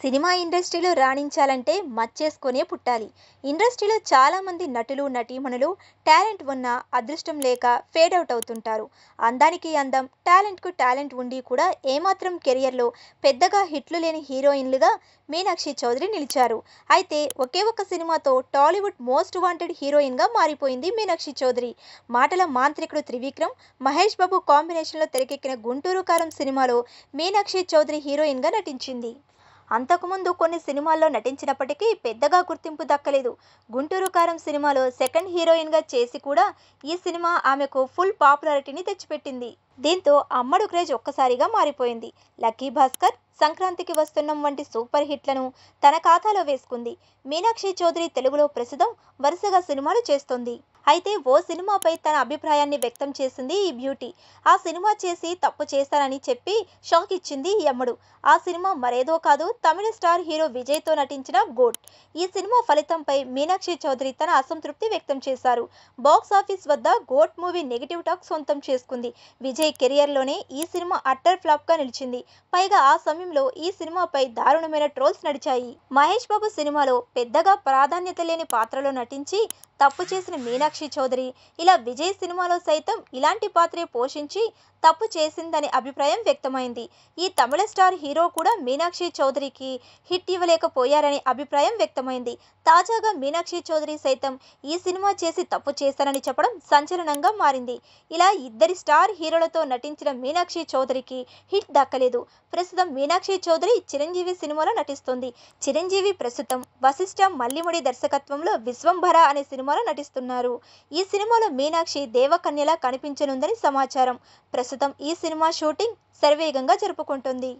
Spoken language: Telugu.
సినిమా ఇండస్ట్రీలో రాణించాలంటే మచ్చేసుకొనే పుట్టాలి. ఇండస్ట్రీలో చాలామంది నటులు, నటీమణులు టాలెంట్ ఉన్నా అదృష్టం లేక ఫేడ్ అవుట్ అవుతుంటారు. అందానికి అందం, టాలెంట్‌కు టాలెంట్ ఉండి కూడా ఏమాత్రం కెరియర్‌లో పెద్దగా హిట్లు లేని హీరోయిన్‌లుగా మీనాక్షి చౌదరి నిలిచారు. అయితే ఒకే ఒక్క సినిమాతో టాలీవుడ్ మోస్ట్ వాంటెడ్ హీరోయిన్‌గా మారిపోయింది మీనాక్షి చౌదరి. మాటల మాంత్రికుడు త్రివిక్రమ్, మహేష్ బాబు కాంబినేషన్‌లో తెరకెక్కిన 'గుంటూరు కారం' సినిమాలో మీనాక్షి చౌదరి హీరోయిన్‌గా నటించింది. అంతకుముందు కొన్ని సినిమాల్లో నటించినప్పటికీ పెద్దగా గుర్తింపు దక్కలేదు. 'గుంటూరు కారం' సినిమాలో సెకండ్ హీరోయిన్‌గా చేసి కూడా ఈ సినిమా ఆమెకు ఫుల్ పాపులారిటీని తెచ్చిపెట్టింది. దీంతో అమ్మడు క్రేజ్ ఒక్కసారిగా మారిపోయింది. 'లక్కీ భాస్కర్', 'సంక్రాంతికి వస్తున్నాం' వంటి సూపర్ హిట్లను తన ఖాతాలో వేసుకుంది. మీనాక్షి చౌదరి తెలుగులో ప్రస్తుతం వరుసగా సినిమాలు చేస్తోంది. అయితే ఓ సినిమాపై తన అభిప్రాయాన్ని వ్యక్తం చేసింది ఈ బ్యూటీ. ఆ సినిమా చేసి తప్పు చేశానని చెప్పి షాక్ ఇచ్చింది ఈ అమ్మడు. ఆ సినిమా మరేదో కాదు, తమిళ స్టార్ హీరో విజయ్తో నటించిన 'గోట్'. ఈ సినిమా ఫలితంపై మీనాక్షి చౌదరి తన అసంతృప్తి వ్యక్తం చేశారు. బాక్స్ ఆఫీస్ వద్ద 'గోట్' మూవీ నెగిటివ్ టాక్ సొంతం చేసుకుంది. విజయ్ కెరియర్లోనే ఈ సినిమా అట్టర్ ఫ్లాప్గా నిలిచింది. పైగా ఆ సమయంలో ఈ సినిమాపై దారుణమైన ట్రోల్స్ నడిచాయి. మహేష్ బాబు సినిమాలో పెద్దగా ప్రాధాన్యత లేని పాత్రలో నటించి తప్పు చేసిన మీనాక్షి చౌదరి ఇలా విజయ్ సినిమాలో సైతం ఇలాంటి పాత్రే పోషించి తప్పు చేసిందనే అభిప్రాయం వ్యక్తమైంది. ఈ తమిళ స్టార్ హీరో కూడా మీనాక్షి చౌదరికి హిట్ ఇవ్వలేకపోయారనే అభిప్రాయం వ్యక్తమైంది. తాజాగా మీనాక్షి చౌదరి సైతం ఈ సినిమా చేసి తప్పు చేశారని చెప్పడం సంచలనంగా మారింది. ఇలా ఇద్దరి స్టార్ హీరోలతో నటించిన మీనాక్షి చౌదరికి హిట్ దక్కలేదు. ప్రస్తుతం మీనాక్షి చౌదరి చిరంజీవి సినిమాలో నటిస్తుంది. చిరంజీవి ప్రస్తుతం వశిష్ఠ మల్లిముడి దర్శకత్వంలో 'విశ్వంభర' అనే సినిమాలో నటిస్తున్నారు. ఈ సినిమాలో మీనాక్షి దేవకన్యలా కనిపించనుందని సమాచారం. ప్రస్తుతం ఈ సినిమా షూటింగ్ శరవేగంగా జరుపుకుంటుంది.